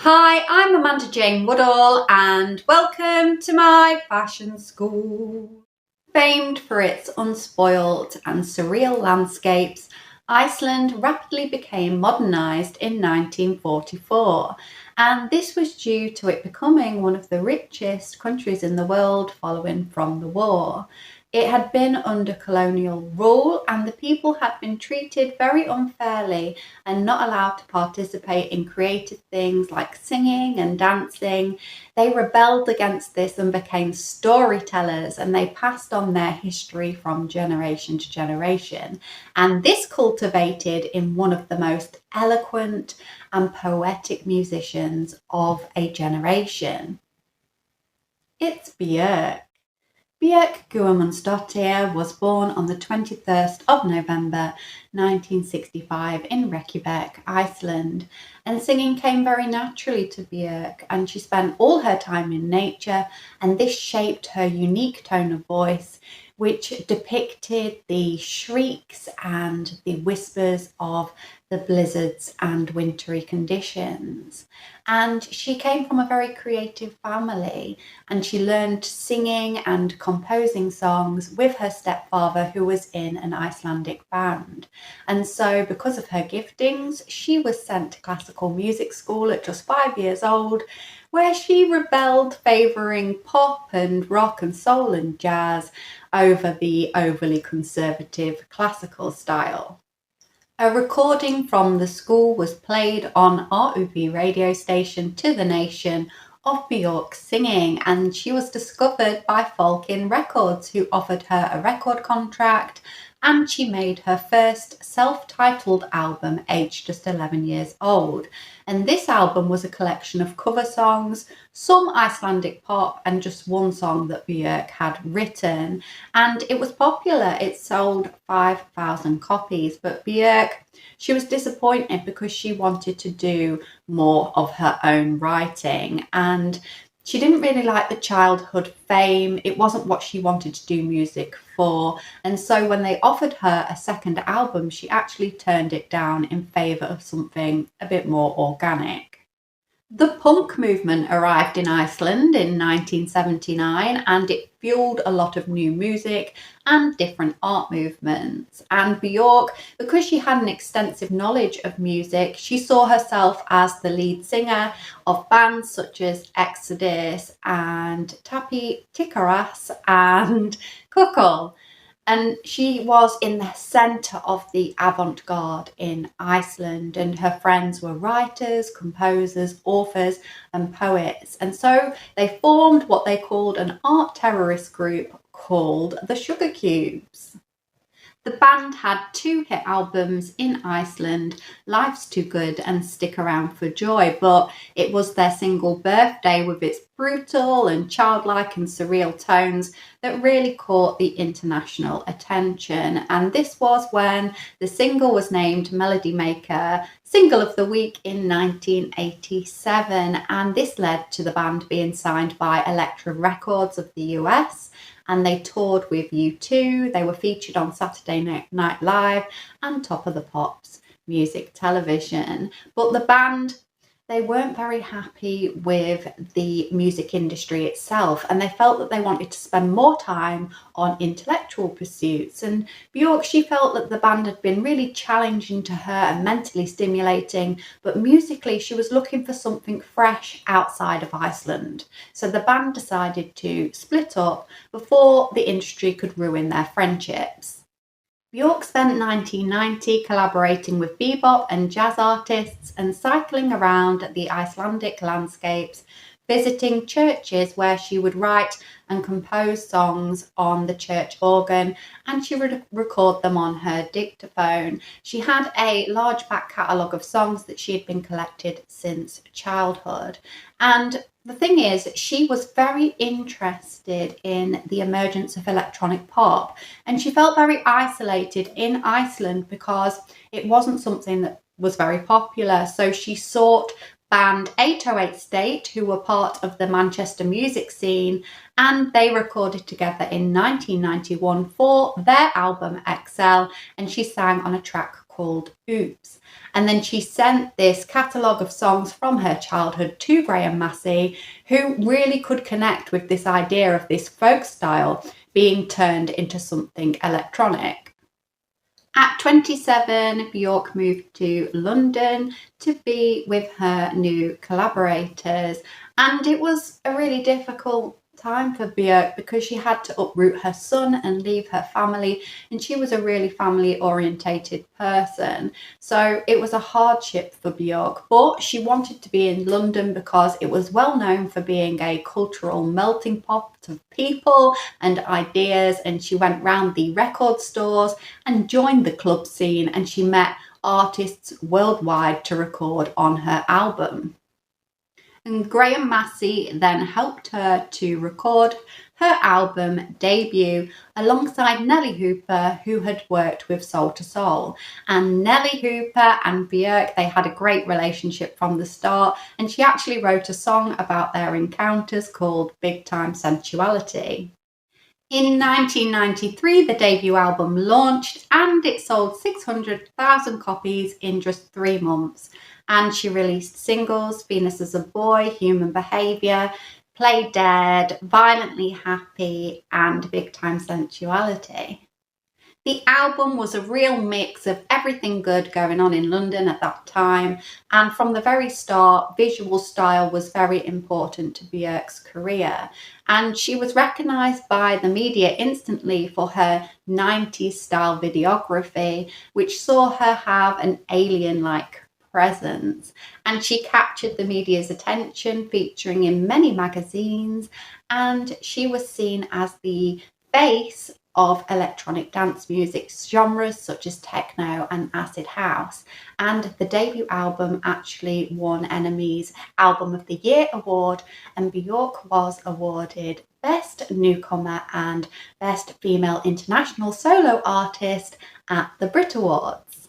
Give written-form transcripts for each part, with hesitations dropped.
Hi, I'm Amanda Jane Woodall and welcome to my fashion school. Famed for its unspoilt and surreal landscapes, Iceland rapidly became modernised in 1944, and this was due to it becoming one of the richest countries in the world following from the war. It had been under colonial rule and the people had been treated very unfairly and not allowed to participate in creative things like singing and dancing. They rebelled against this and became storytellers, and they passed on their history from generation to generation. And this cultivated in one of the most eloquent and poetic musicians of a generation. It's Bjork. Bjork Guomundsdottir was born on the 21st of November 1965 in Reykjavik, Iceland, and singing came very naturally to Bjork, and she spent all her time in nature, and this shaped her unique tone of voice, which depicted the shrieks and the whispers of the blizzards and wintry conditions. And she came from a very creative family, and she learned singing and composing songs with her stepfather, who was in an Icelandic band. And so because of her giftings, she was sent to classical music school at just 5 years old, where she rebelled, favouring pop and rock and soul and jazz over the overly conservative classical style. A recording from the school was played on RUB radio station To The Nation of Bjork singing, and she was discovered by Falcon Records, who offered her a record contract, and she made her first self-titled album aged just 11 years old. And this album was a collection of cover songs, some Icelandic pop, and just one song that Bjork had written. And it was popular. It sold 5,000 copies. But Bjork, she was disappointed because she wanted to do more of her own writing. And she didn't really like the childhood fame. It wasn't what she wanted to do music for. And so when they offered her a second album, she actually turned it down in favour of something a bit more organic. The punk movement arrived in Iceland in 1979, and it fueled a lot of new music and different art movements. And Bjork, because she had an extensive knowledge of music, she saw herself as the lead singer of bands such as Exodus and Tapi Tikaras and Kukul. And she was in the centre of the avant-garde in Iceland, and her friends were writers, composers, authors and poets. And so they formed what they called an art terrorist group called the Sugarcubes. The band had 2 hit albums in Iceland, Life's Too Good and Stick Around for Joy, but it was their single Birthday, with its brutal and childlike and surreal tones, that really caught the international attention. And this was when the single was named Melody Maker Single of the Week in 1987, and this led to the band being signed by Elektra Records of the US, and they toured with U2. They were featured on Saturday Night Live and Top of the Pops music television. But the band, they weren't very happy with the music industry itself, and they felt that they wanted to spend more time on intellectual pursuits. And Bjork, she felt that the band had been really challenging to her and mentally stimulating, but musically she was looking for something fresh outside of Iceland. So the band decided to split up before the industry could ruin their friendships. Bjork spent 1990 collaborating with bebop and jazz artists and cycling around the Icelandic landscapes, visiting churches where she would write and compose songs on the church organ, and she would record them on her dictaphone. She had a large back catalogue of songs that she had been collected since childhood. And the thing is, she was very interested in the emergence of electronic pop, and she felt very isolated in Iceland because it wasn't something that was very popular. So she sought band 808 State, who were part of the Manchester music scene, and they recorded together in 1991 for their album Excel, and she sang on a track called Oops. And then she sent this catalogue of songs from her childhood to Graham Massey, who really could connect with this idea of this folk style being turned into something electronic. At 27, Bjork moved to London to be with her new collaborators, and it was a really difficult time for Bjork because she had to uproot her son and leave her family, and she was a really family orientated person, so it was a hardship for Bjork. But she wanted to be in London because it was well known for being a cultural melting pot of people and ideas, and she went round the record stores and joined the club scene, and she met artists worldwide to record on her album. And Graham Massey then helped her to record her album debut alongside Nelly Hooper, who had worked with Soul to Soul. And Nelly Hooper and Bjork, they had a great relationship from the start, and she actually wrote a song about their encounters called Big Time Sensuality. In 1993, the debut album launched and it sold 600,000 copies in just 3 months. And she released singles, Venus as a Boy, Human Behaviour, Play Dead, Violently Happy, and Big Time Sensuality. The album was a real mix of everything good going on in London at that time, and from the very start, visual style was very important to Bjork's career, and she was recognised by the media instantly for her 90s style videography, which saw her have an alien-like presence, and she captured the media's attention, featuring in many magazines, and she was seen as the face of electronic dance music genres such as techno and acid house. And the debut album actually won NME's Album of the Year award, and Bjork was awarded Best Newcomer and Best Female International Solo Artist at the Brit Awards.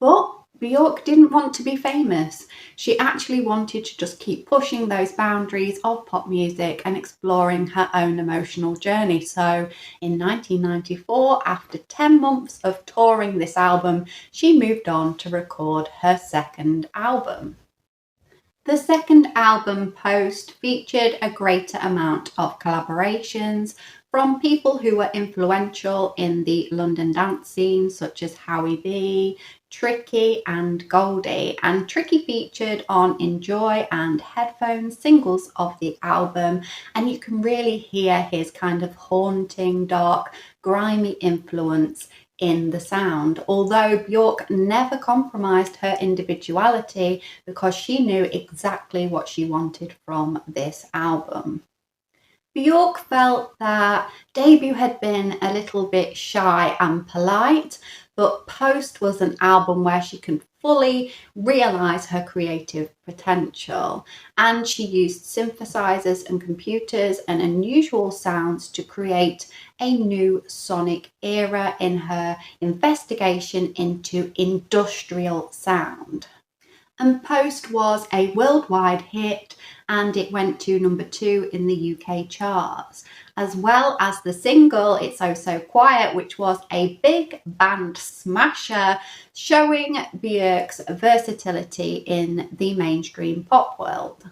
But Bjork didn't want to be famous. She actually wanted to just keep pushing those boundaries of pop music and exploring her own emotional journey. So in 1994, after 10 months of touring this album, she moved on to record her second album. The second album, Post, featured a greater amount of collaborations from people who were influential in the London dance scene, such as Howie B, Tricky and Goldie. And Tricky featured on Enjoy and Headphones, singles of the album, and you can really hear his kind of haunting, dark, grimy influence in the sound, although Bjork never compromised her individuality because she knew exactly what she wanted from this album. Bjork felt that debut had been a little bit shy and polite, but Post was an album where she can fully realise her creative potential, and she used synthesizers and computers and unusual sounds to create a new sonic era in her investigation into industrial sound. And Post was a worldwide hit, and it went to number 2 in the UK charts, as well as the single It's Oh So Quiet, which was a big band smasher, showing Bjork's versatility in the mainstream pop world.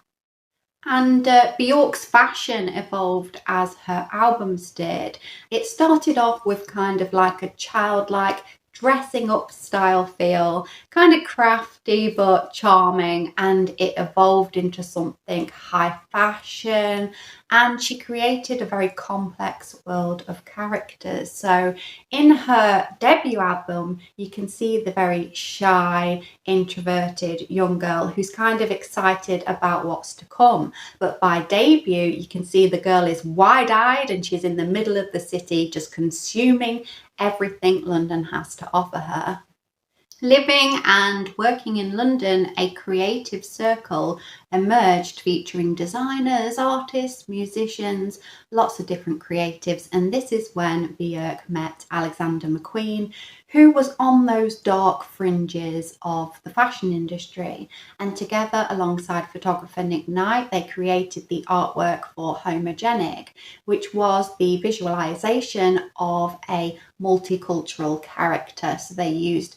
And Bjork's fashion evolved as her albums did. It started off with kind of like a childlike dressing up style feel, kind of crafty but charming, and it evolved into something high fashion, and she created a very complex world of characters. So in her debut album, you can see the very shy, introverted young girl who's kind of excited about what's to come. But by debut, you can see the girl is wide-eyed and she's in the middle of the city just consuming everything London has to offer her. Living and working in London, a creative circle emerged featuring designers, artists, musicians, lots of different creatives, and this is when Bjork met Alexander McQueen, who was on those dark fringes of the fashion industry. And together, alongside photographer Nick Knight, they created the artwork for Homogenic, which was the visualization of a multicultural character. So they used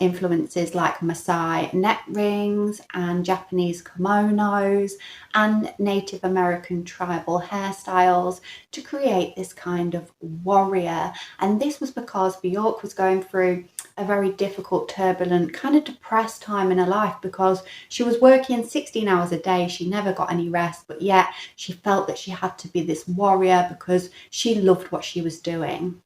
influences like Maasai neck rings and Japanese kimonos and Native American tribal hairstyles to create this kind of warrior. And this was because Bjork was going through a very difficult, turbulent, kind of depressed time in her life because she was working 16 hours a day. She never got any rest, but yet she felt that she had to be this warrior because she loved what she was doing.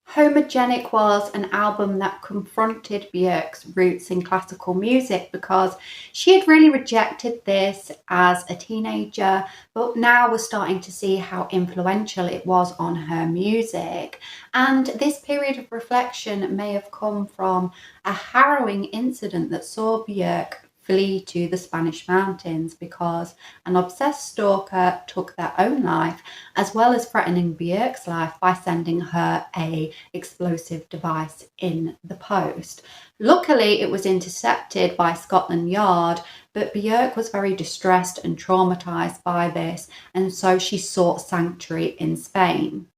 Homogenic was an album that confronted Björk's roots in classical music because she had really rejected this as a teenager, but now was starting to see how influential it was on her music. And this period of reflection may have come from a harrowing incident that saw Björk flee to the Spanish mountains because an obsessed stalker took their own life, as well as threatening Björk's life by sending her a explosive device in the post. Luckily, it was intercepted by Scotland Yard, but Björk was very distressed and traumatized by this, and so she sought sanctuary in Spain.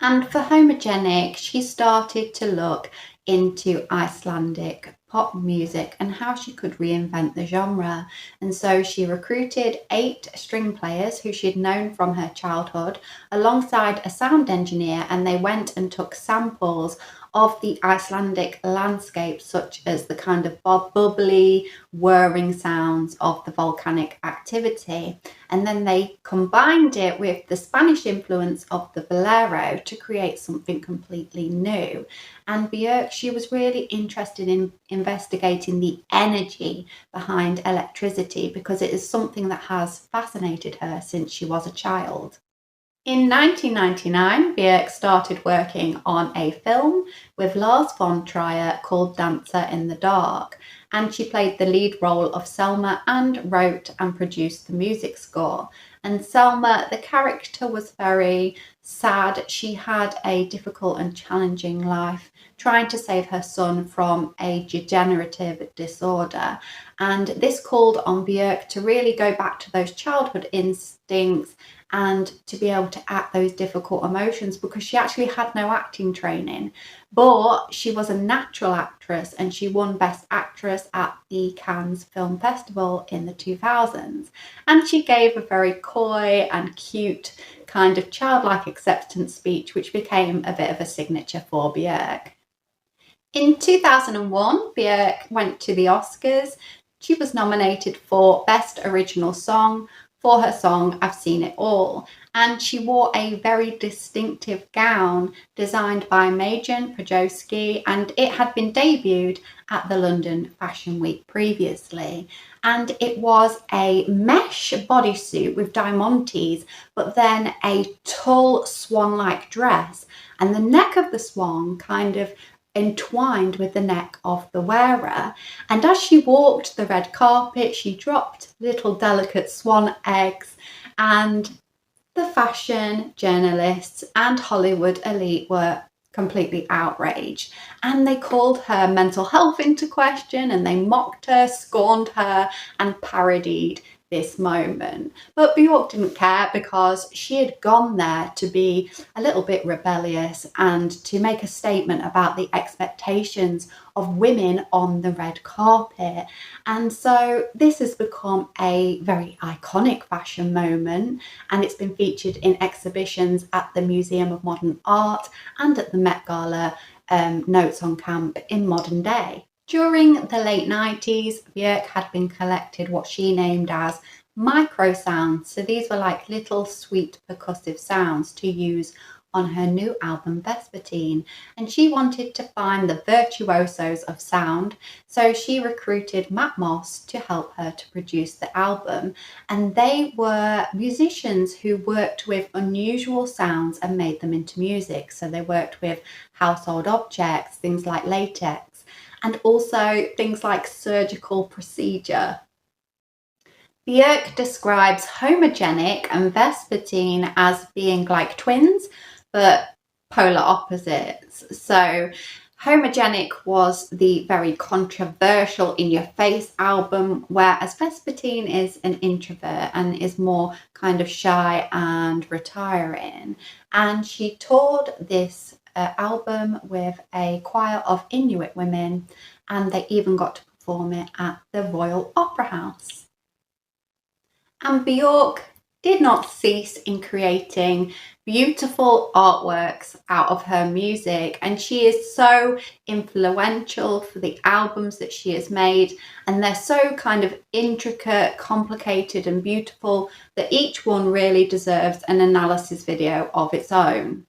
And for Homogenic, she started to look into Icelandic pop music and how she could reinvent the genre. And so she recruited 8 string players who she'd known from her childhood, alongside a sound engineer, and they went and took samples of the Icelandic landscape, such as the kind of bubbly, whirring sounds of the volcanic activity. And then they combined it with the Spanish influence of the bolero to create something completely new. And Björk, she was really interested in investigating the energy behind electricity because it is something that has fascinated her since she was a child. In 1999, Björk started working on a film with Lars von Trier called Dancer in the Dark, and she played the lead role of Selma and wrote and produced the music score. And Selma, the character, was very sad. She had a difficult and challenging life, trying to save her son from a degenerative disorder. And this called on Björk to really go back to those childhood instincts and to be able to act those difficult emotions, because she actually had no acting training. But she was a natural actress, and she won Best Actress at the Cannes Film Festival in the 2000s. And she gave a very coy and cute kind of childlike acceptance speech, which became a bit of a signature for Björk. In 2001, Björk went to the Oscars. She was nominated for Best Original Song for her song I've Seen It All, and she wore a very distinctive gown designed by Majan Pajowski, and it had been debuted at the London Fashion Week previously. And it was a mesh bodysuit with diamantes, but then a tulle swan-like dress, and the neck of the swan kind of entwined with the neck of the wearer. And as she walked the red carpet, she dropped little delicate swan eggs, and the fashion journalists and Hollywood elite were completely outraged, and they called her mental health into question, and they mocked her, scorned her, and parodied this moment. But Bjork didn't care, because she had gone there to be a little bit rebellious and to make a statement about the expectations of women on the red carpet. And so this has become a very iconic fashion moment, and it's been featured in exhibitions at the Museum of Modern Art and at the Met Gala Notes on Camp in modern day. During the late 90s, Björk had been collected what she named as micro sounds. So these were like little sweet percussive sounds to use on her new album Vespertine, and she wanted to find the virtuosos of sound, so she recruited Matt Moss to help her to produce the album. And they were musicians who worked with unusual sounds and made them into music. So they worked with household objects, things like latex, and also things like surgical procedure. Björk describes Homogenic and Vespertine as being like twins, but polar opposites. So Homogenic was the very controversial in-your-face album, whereas Vespertine is an introvert and is more kind of shy and retiring. And she toured this album with a choir of Inuit women, and they even got to perform it at the Royal Opera House. And Bjork did not cease in creating beautiful artworks out of her music, and she is so influential for the albums that she has made, and they're so kind of intricate, complicated and beautiful that each one really deserves an analysis video of its own.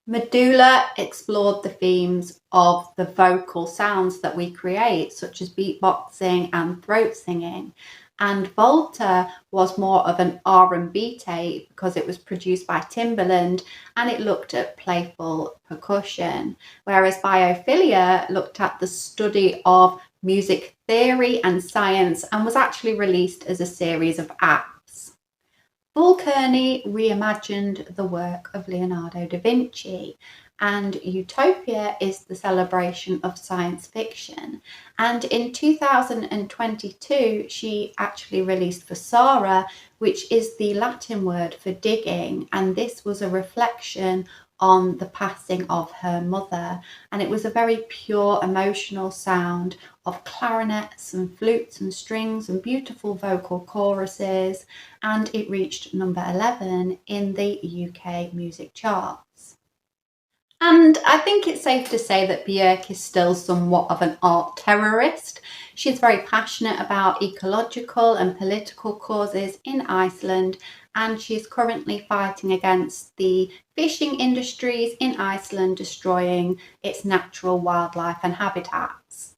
Medulla explored the themes of the vocal sounds that we create, such as beatboxing and throat singing. And Volta was more of an R&B tape because it was produced by Timbaland and it looked at playful percussion, whereas Biophilia looked at the study of music theory and science and was actually released as a series of apps. Vulcani reimagined the work of Leonardo da Vinci, and Utopia is the celebration of science fiction. And in 2022, she actually released Fossara, which is the Latin word for digging, and this was a reflection on the passing of her mother, and it was a very pure emotional sound of clarinets and flutes and strings and beautiful vocal choruses, and it reached number 11 in the UK music charts. And I think it's safe to say that Bjork is still somewhat of an art terrorist. She's very passionate about ecological and political causes in Iceland, and she's currently fighting against the fishing industries in Iceland, destroying its natural wildlife and habitats.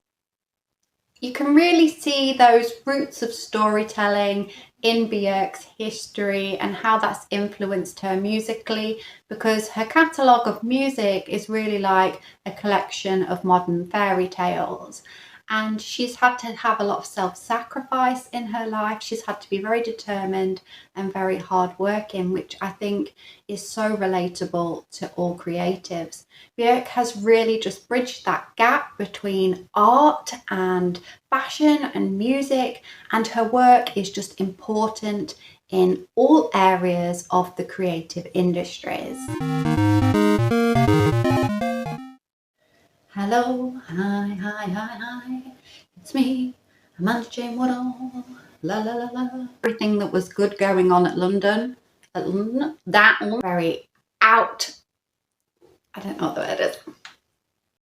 You can really see those roots of storytelling in Bjork's history and how that's influenced her musically, because her catalogue of music is really like a collection of modern fairy tales. And she's had to have a lot of self-sacrifice in her life. She's had to be very determined and very hardworking, which I think is so relatable to all creatives. Bjork has really just bridged that gap between art and fashion and music, and her work is just important in all areas of the creative industries. Hello, hi, it's me, Amanda Jane Woodall, la la la la. Everything that was good going on at London, that very out, I don't know what the word is.